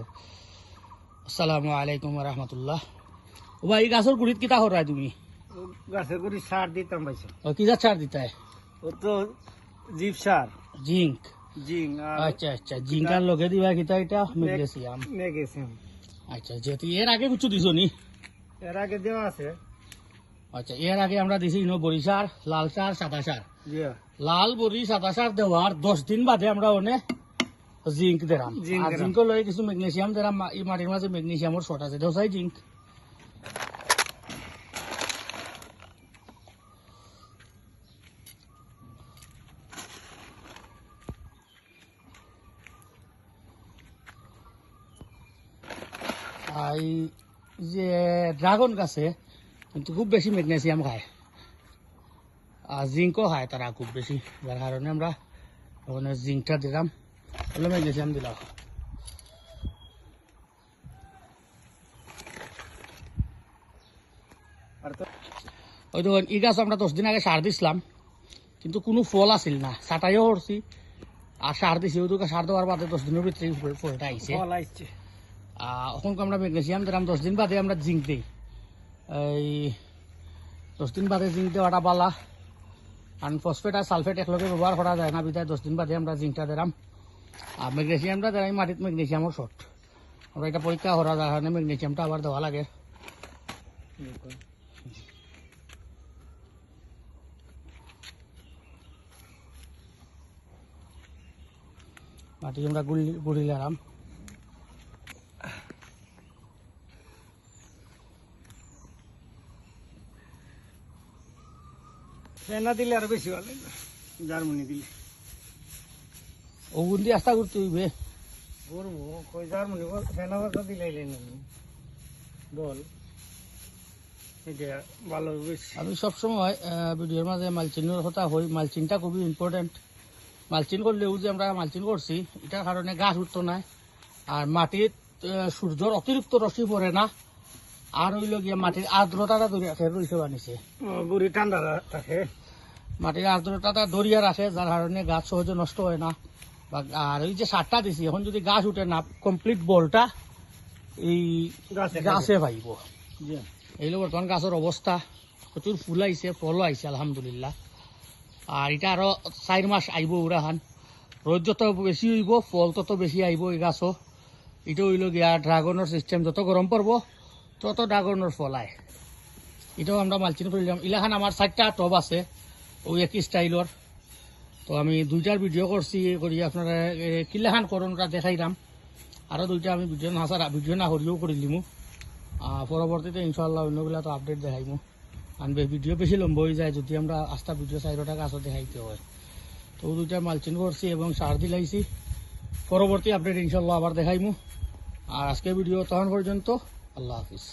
কর। আসসালামু আলাইকুম ওয়া রাহমাতুল্লাহ। ও ভাই গাছের গুড়িত কিতা করায় তুমি? গাছের গুড়ি সার দিতাম পাইছো। ও কি যা ছাড় দিতায়? ও তো জীব সার, জিঙ্ক। জিং আর আচ্ছা আচ্ছা, জিঙ্কার লগে দিবা কিতা এটা ম্যাগনেসিয়াম। ম্যাগনেসিয়াম। আচ্ছা, যেহেতু এর আগে কিছু দিছো নি? এর আগে দেওয়া আছে। আচ্ছা, এর আগে আমরা দিছি বড়ি সার, লাল সার, সাদা সার। জিয়া লাল বড়ি সাদা সার দেওয়ার 10 দিন বাদে আমরা ওনে জিঙ্ক দিলাম। জিঙ্ক আর দিলাম। জিঙ্ক লয়ে কিছু ম্যাগনেসিয়াম দিলাম। এই মাটির মাঝে ম্যাগনেসিয়ামের শর্ট আছে, দেওসাই জিঙ্ক। এই যে ড্রাগন গাছে কিন্তু খুব বেশি ম্যাগনেসিয়াম খায়, আর জিঙ্কও খায় তারা খুব বেশি, যার কারণে আমরা ওখানে জিঙ্কটা দিলাম, হলো ম্যাগনেসিয়াম দিলাম। আর তো ওই তো এই গাছ আমরা 10 দিন আগে সার দিছিলাম, কিন্তু কোনো ফল আসিল না। ছাটাইও করছি আর সার দিছি, ওই তো সার দেওয়ার বাদে 10 দিনের ভিতরে ফলটা আইছে। ফল আসছে। এখন আমরা ম্যাগনেসিয়াম দিলাম, 10 দিন বাদে আমরা জিঙ্ক দিই। এই 10 দিন বাদে জিঙ্ক দেওয়াটা বালা, কারণ ফসফেট আর সালফেট একলগে ব্যবহার করা যায় না, বিধায় 10 দিন বাদে আমরা জিঙ্কটা দিলাম। আর ম্যাগনেসিয়ামটা দেয় মাটিত ম্যাগনেসিয়ামও শর্ট, আমরা এটা পরীক্ষা করা যার কারণে ম্যাগনেসিয়ামটা আবার দেওয়া লাগে। মাটি আমরা গুড়ি লাগাম। ফেনা দিলে আরো বেশি ভালো লাগবে, জার্মানি দিলে। ওগুন দিয়ে আস্তা করতে হইবে। করবো কই জার্মানি ফেনা বাতা দিলে বল এটা ভালো বেশি। আমি সবসময় ভিডিওর মাঝে মালচিনের কথা হই, মালচিনটা খুবই ইম্পর্টেন্ট। মালচিন করলেও যে আমরা মালচিন করছি এটার কারণে গাছ উঠতো না, আর মাটির সূর্যর অতিরিক্ত রশ্মি পড়ে না, আর হইল গিয়ে মাটির আর্দ্রতাটা ধরে রাখে। রইছে বানিছে গুড়ি ঠান্ডা থাকে, মাটির আর্দ্রতাটা ধরিয়া রাখে, যার কারণে গাছ সহজে নষ্ট হয় না। আর ওই যে সারটা দিছি, এখন যদি গাছ উঠে না, কমপ্লিট বলটা এই গাছে পাইব। এইলো বর্তমান গাছের অবস্থা, প্রচুর ফুল আইছে, ফলও আইছে আলহামদুলিল্লাহ। আর এটা আরো 4 মাস আইব উড়াহান। রোদ যত বেশি হইব ফল তত বেশি আইব এই গাছও। এটা হইল গিয়া ড্রাগনের সিস্টেম, যত গরম পড়বো তত ড্রাগনের ফল আয়। এটাও আমরা মালচিন করলাম। ইলাখান আমার 4টা টব আছে ওই একই স্টাইলর। তো আমি 2টার ভিডিও করছি, করি আপনারা কিলাখান করণ দেখাইলাম। আরো 2টা আমি ভিডিও না করিও করে দিমু। পরবর্তীতে ইনশাল্লাহ অন্যগুলা তো আপডেট দেখাইমু। কারণ ভিডিও বেশি লম্বা হয়ে যায় যদি আমরা আস্তা ভিডিও 4টা গাছও দেখাইতে হয়। তো 2টা মালচিন করছি এবং সার দিলাইছি। পরবর্তী আপডেট ইনশাল্লাহ আবার দেখাইমু। আর আজকে ভিডিও তখন পর্যন্ত, আল্লাহ হাফিজ।